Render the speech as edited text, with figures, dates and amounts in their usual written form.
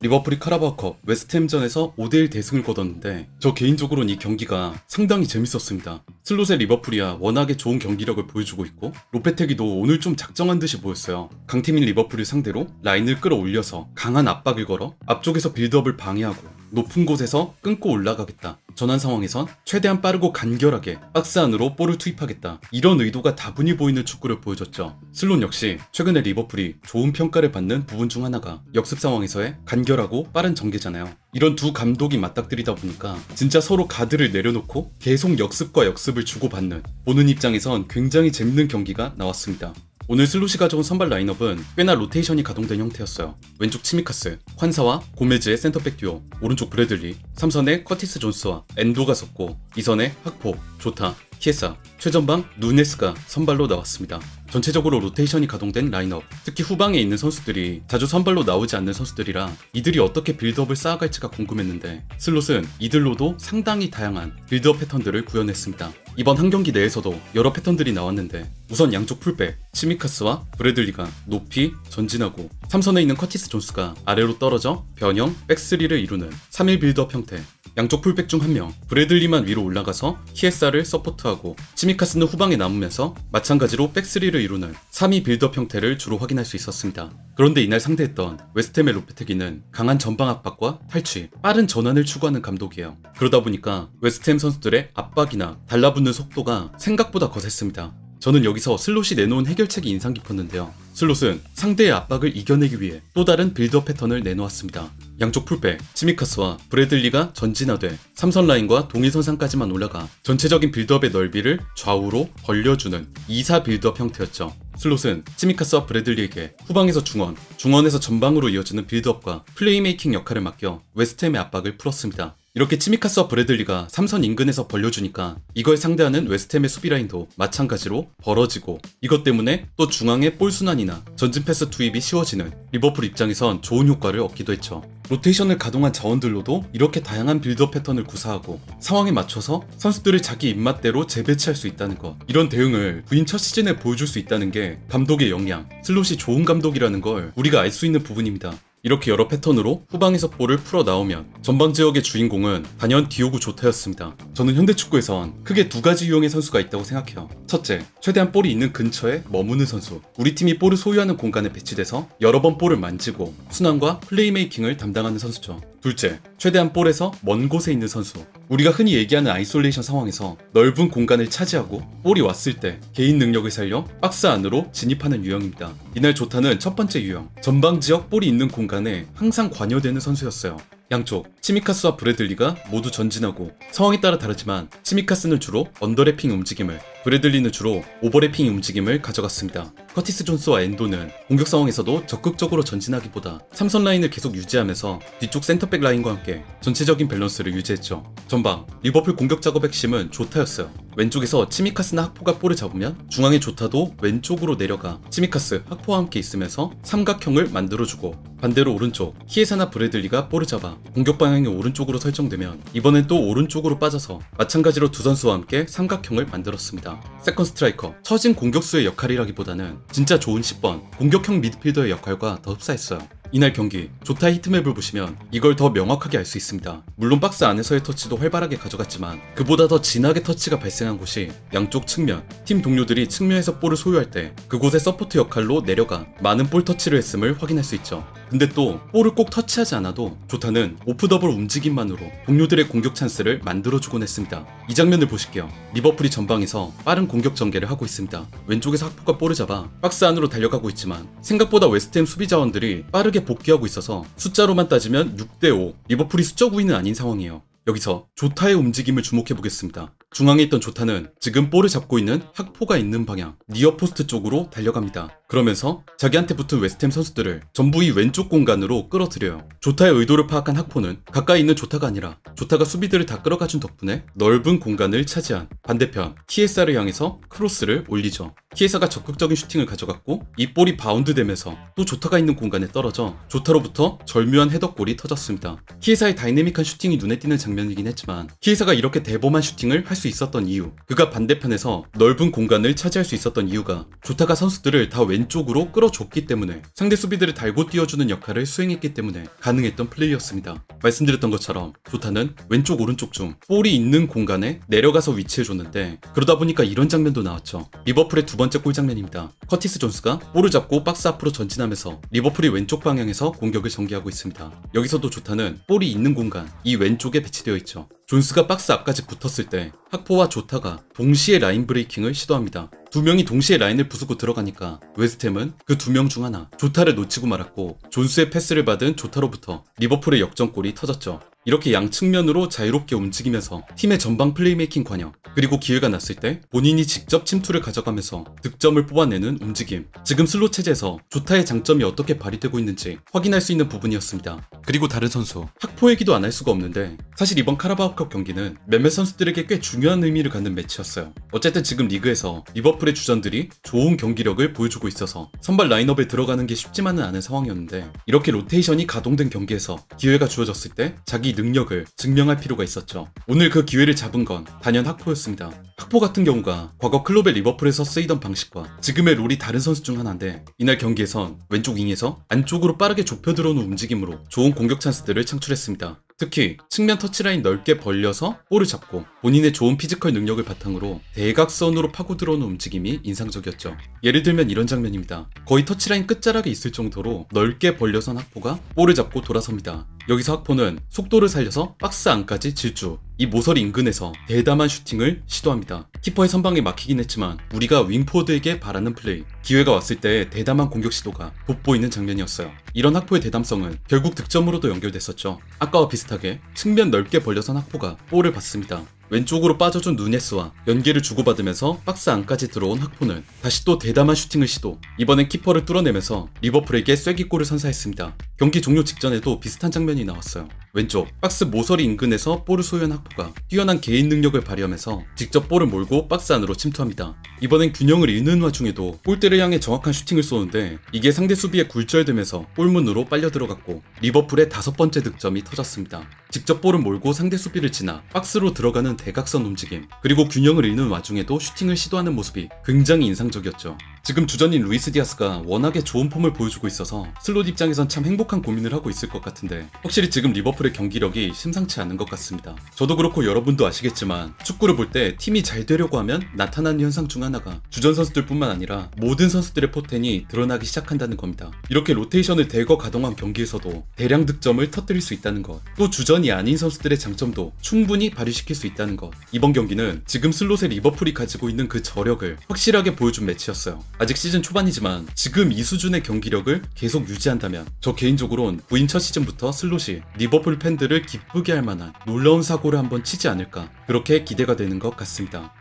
리버풀이 카라바오컵 웨스트햄전에서 5대1 대승을 거뒀는데 저 개인적으로는 이 경기가 상당히 재밌었습니다. 슬롯의 리버풀이야 워낙에 좋은 경기력을 보여주고 있고 로페테기도 오늘 좀 작정한 듯이 보였어요. 강팀인 리버풀을 상대로 라인을 끌어올려서 강한 압박을 걸어 앞쪽에서 빌드업을 방해하고 높은 곳에서 끊고 올라가겠다. 전환 상황에선 최대한 빠르고 간결하게 박스 안으로 볼을 투입하겠다. 이런 의도가 다분히 보이는 축구를 보여줬죠. 슬롯 역시 최근에 리버풀이 좋은 평가를 받는 부분 중 하나가 역습 상황에서의 간결하고 빠른 전개잖아요. 이런 두 감독이 맞닥뜨리다 보니까 진짜 서로 가드를 내려놓고 계속 역습과 역습을 주고받는, 보는 입장에선 굉장히 재밌는 경기가 나왔습니다. 오늘 슬롯이 가져온 선발 라인업은 꽤나 로테이션이 가동된 형태였어요. 왼쪽 치미카스, 환사와 고메즈의 센터백 듀오, 오른쪽 브래들리, 3선에 커티스 존스와 엔도가 섰고 2선에 학포, 조타, 키에사, 최전방 누네스가 선발로 나왔습니다. 전체적으로 로테이션이 가동된 라인업, 특히 후방에 있는 선수들이 자주 선발로 나오지 않는 선수들이라 이들이 어떻게 빌드업을 쌓아갈지가 궁금했는데 슬롯은 이들로도 상당히 다양한 빌드업 패턴들을 구현했습니다. 이번 한 경기 내에서도 여러 패턴들이 나왔는데 우선 양쪽 풀백 치미카스와 브래들리가 높이 전진하고 3선에 있는 커티스 존스가 아래로 떨어져 변형 백스리를 이루는 3일 빌드업 형태, 양쪽 풀백 중 한 명 브래들리만 위로 올라가서 키에사를 서포트하고 치미카스는 후방에 남으면서 마찬가지로 백스리를 이루는 3위 빌드업 형태를 주로 확인할 수 있었습니다. 그런데 이날 상대했던 웨스트햄의 로페테기는 강한 전방 압박과 탈취, 빠른 전환을 추구하는 감독이에요. 그러다 보니까 웨스트햄 선수들의 압박이나 달라붙는 속도가 생각보다 거셌습니다. 저는 여기서 슬롯이 내놓은 해결책이 인상 깊었는데요. 슬롯은 상대의 압박을 이겨내기 위해 또 다른 빌드업 패턴을 내놓았습니다. 양쪽 풀백 치미카스와 브래들리가 전진하되 3선 라인과 동일선상까지만 올라가 전체적인 빌드업의 넓이를 좌우로 벌려주는 2사 빌드업 형태였죠. 슬롯은 치미카스와 브래들리에게 후방에서 중원, 중원에서 전방으로 이어지는 빌드업과 플레이메이킹 역할을 맡겨 웨스트햄의 압박을 풀었습니다. 이렇게 치미카스와 브래들리가 3선 인근에서 벌려주니까 이걸 상대하는 웨스트햄의 수비라인도 마찬가지로 벌어지고, 이것 때문에 또 중앙의 볼 순환이나 전진 패스 투입이 쉬워지는 리버풀 입장에선 좋은 효과를 얻기도 했죠. 로테이션을 가동한 자원들로도 이렇게 다양한 빌드업 패턴을 구사하고 상황에 맞춰서 선수들을 자기 입맛대로 재배치할 수 있다는 것, 이런 대응을 부임 첫 시즌에 보여줄 수 있다는 게 감독의 역량, 슬롯이 좋은 감독이라는 걸 우리가 알 수 있는 부분입니다. 이렇게 여러 패턴으로 후방에서 볼을 풀어 나오면 전방 지역의 주인공은 단연 디오고 조타였습니다. 저는 현대축구에선 크게 두 가지 유형의 선수가 있다고 생각해요. 첫째, 최대한 볼이 있는 근처에 머무는 선수. 우리 팀이 볼을 소유하는 공간에 배치돼서 여러 번 볼을 만지고 순환과 플레이메이킹을 담당하는 선수죠. 둘째, 최대한 볼에서 먼 곳에 있는 선수. 우리가 흔히 얘기하는 아이솔레이션 상황에서 넓은 공간을 차지하고 볼이 왔을 때 개인 능력을 살려 박스 안으로 진입하는 유형입니다. 이날 조타는 첫 번째 유형, 전방 지역 볼이 있는 공간에 항상 관여되는 선수였어요. 양쪽 치미카스와 브래들리가 모두 전진하고 상황에 따라 다르지만 치미카스는 주로 언더래핑 움직임을, 브래들리는 주로 오버래핑 움직임을 가져갔습니다. 커티스 존스와 엔도는 공격 상황에서도 적극적으로 전진하기보다 3선 라인을 계속 유지하면서 뒤쪽 센터백 라인과 함께 전체적인 밸런스를 유지했죠. 전방 리버풀 공격 작업의 핵심은 조타였어요. 왼쪽에서 치미카스나 학포가 볼을 잡으면 중앙의 조타도 왼쪽으로 내려가 치미카스, 학포와 함께 있으면서 삼각형을 만들어주고, 반대로 오른쪽 키에사나 브래들리가 볼을 잡아 공격 방향이 오른쪽으로 설정되면 이번엔 또 오른쪽으로 빠져서 마찬가지로 두 선수와 함께 삼각형을 만들었습니다. 세컨 스트라이커, 처진 공격수의 역할이라기보다는 진짜 좋은 10번 공격형 미드필더의 역할과 더 흡사했어요. 이날 경기 조타의 히트맵을 보시면 이걸 더 명확하게 알 수 있습니다. 물론 박스 안에서의 터치도 활발하게 가져갔지만 그보다 더 진하게 터치가 발생한 곳이 양쪽 측면, 팀 동료들이 측면에서 볼을 소유할 때 그곳의 서포트 역할로 내려가 많은 볼 터치를 했음을 확인할 수 있죠. 근데 또 볼을 꼭 터치하지 않아도 조타는 오프더블 움직임만으로 동료들의 공격 찬스를 만들어주곤 했습니다. 이 장면을 보실게요. 리버풀이 전방에서 빠른 공격 전개를 하고 있습니다. 왼쪽에서 학포가 볼을 잡아 박스 안으로 달려가고 있지만 생각보다 웨스트햄 수비 자원들이 빠르게 복귀하고 있어서 숫자로만 따지면 6대5, 리버풀이 수적 우위는 아닌 상황이에요. 여기서 조타의 움직임을 주목해보겠습니다. 중앙에 있던 조타는 지금 볼을 잡고 있는 학포가 있는 방향, 니어포스트 쪽으로 달려갑니다. 그러면서 자기한테 붙은 웨스트햄 선수들을 전부 이 왼쪽 공간으로 끌어들여요. 조타의 의도를 파악한 학포는 가까이 있는 조타가 아니라 조타가 수비들을 다 끌어가준 덕분에 넓은 공간을 차지한 반대편 키에사를 향해서 크로스를 올리죠. 키에사가 적극적인 슈팅을 가져갔고 이 볼이 바운드 되면서 또 조타가 있는 공간에 떨어져 조타로부터 절묘한 헤더골이 터졌습니다. 키에사의 다이내믹한 슈팅이 눈에 띄는 장면이긴 했지만 키에사가 이렇게 대범한 슈팅을 할 수 있었던 이유, 그가 반대편에서 넓은 공간을 차지할 수 있었던 이유가 조타가 선수들을 다 왼쪽으로 끌어줬기 때문에, 상대 수비들을 달고 띄워주는 역할을 수행했기 때문에 가능했던 플레이였습니다. 말씀드렸던 것처럼 조타는 왼쪽 오른쪽 중 볼이 있는 공간에 내려가서 위치해줬는데, 그러다 보니까 이런 장면도 나왔죠. 리버풀의 두 번째 골 장면입니다. 커티스 존스가 볼을 잡고 박스 앞으로 전진하면서 리버풀이 왼쪽 방향에서 공격을 전개하고 있습니다. 여기서도 조타는 볼이 있는 공간, 이 왼쪽에 배치되어 있죠. 존스가 박스 앞까지 붙었을 때 학포와 조타가 동시에 라인 브레이킹을 시도합니다. 두 명이 동시에 라인을 부수고 들어가니까 웨스트햄은 그 두 명 중 하나, 조타를 놓치고 말았고, 존스의 패스를 받은 조타로부터 리버풀의 역전골이 터졌죠. 이렇게 양측면으로 자유롭게 움직이면서 팀의 전방 플레이메이킹 관여, 그리고 기회가 났을 때 본인이 직접 침투를 가져가면서 득점을 뽑아내는 움직임, 지금 슬롯 체제에서 조타의 장점이 어떻게 발휘되고 있는지 확인할 수 있는 부분이었습니다. 그리고 다른 선수, 학포 얘기도 안 할 수가 없는데, 사실 이번 카라바오컵 경기는 몇몇 선수들에게 꽤 중요한 의미를 갖는 매치였어요. 어쨌든 지금 리그에서 리버풀의 주전들이 좋은 경기력을 보여주고 있어서 선발 라인업에 들어가는 게 쉽지만은 않은 상황이었는데, 이렇게 로테이션이 가동된 경기에서 기회가 주어졌을 때 자기 능력을 증명할 필요가 있었죠. 오늘 그 기회를 잡은 건 단연 학포였습니다. 학포 같은 경우가 과거 클럽의 리버풀에서 쓰이던 방식과 지금의 롤이 다른 선수 중 하나인데, 이날 경기에선 왼쪽 윙에서 안쪽으로 빠르게 좁혀 들어오는 움직임으로 좋은 공격 찬스들을 창출했습니다. 특히 측면 터치라인 넓게 벌려서 볼을 잡고 본인의 좋은 피지컬 능력을 바탕으로 대각선으로 파고 들어오는 움직임이 인상적이었죠. 예를 들면 이런 장면입니다. 거의 터치라인 끝자락에 있을 정도로 넓게 벌려선 학포가 볼을 잡고 돌아섭니다. 여기서 학포는 속도를 살려서 박스 안까지 질주, 이 모서리 인근에서 대담한 슈팅을 시도합니다. 키퍼의 선방에 막히긴 했지만 우리가 윙포드에게 바라는 플레이, 기회가 왔을 때 대담한 공격 시도가 돋보이는 장면이었어요. 이런 학포의 대담성은 결국 득점으로도 연결됐었죠. 아까와 비슷하게 측면 넓게 벌려선 학포가 볼을 받습니다. 왼쪽으로 빠져준 누네스와 연계를 주고받으면서 박스 안까지 들어온 학포는 다시 또 대담한 슈팅을 시도, 이번엔 키퍼를 뚫어내면서 리버풀에게 쐐기골을 선사했습니다. 경기 종료 직전에도 비슷한 장면이 나왔어요. 왼쪽 박스 모서리 인근에서 볼을 소유한 학포가 뛰어난 개인 능력을 발휘하면서 직접 볼을 몰고 박스 안으로 침투합니다. 이번엔 균형을 잃는 와중에도 골대를 향해 정확한 슈팅을 쏘는데, 이게 상대 수비에 굴절되면서 골문으로 빨려 들어갔고 리버풀의 5번째 득점이 터졌습니다. 직접 볼을 몰고 상대 수비를 지나 박스로 들어가는 대각선 움직임, 그리고 균형을 잃는 와중에도 슈팅을 시도하는 모습이 굉장히 인상적이었죠. 지금 주전인 루이스 디아스가 워낙에 좋은 폼을 보여주고 있어서 슬롯 입장에선 참 행복한 고민을 하고 있을 것 같은데, 확실히 지금 리버풀의 경기력이 심상치 않은 것 같습니다. 저도 그렇고 여러분도 아시겠지만 축구를 볼 때 팀이 잘 되려고 하면 나타나는 현상 중 하나가 주전 선수들 뿐만 아니라 모든 선수들의 포텐이 드러나기 시작한다는 겁니다. 이렇게 로테이션을 대거 가동한 경기에서도 대량 득점을 터뜨릴 수 있다는 것, 또 주전이 아닌 선수들의 장점도 충분히 발휘시킬 수 있다는 것, 이번 경기는 지금 슬롯의 리버풀이 가지고 있는 그 저력을 확실하게 보여준 매치였어요. 아직 시즌 초반이지만 지금 이 수준의 경기력을 계속 유지한다면 저 개인적으론 부임 첫 시즌부터 슬롯이 리버풀 팬들을 기쁘게 할 만한 놀라운 사고를 한번 치지 않을까, 그렇게 기대가 되는 것 같습니다.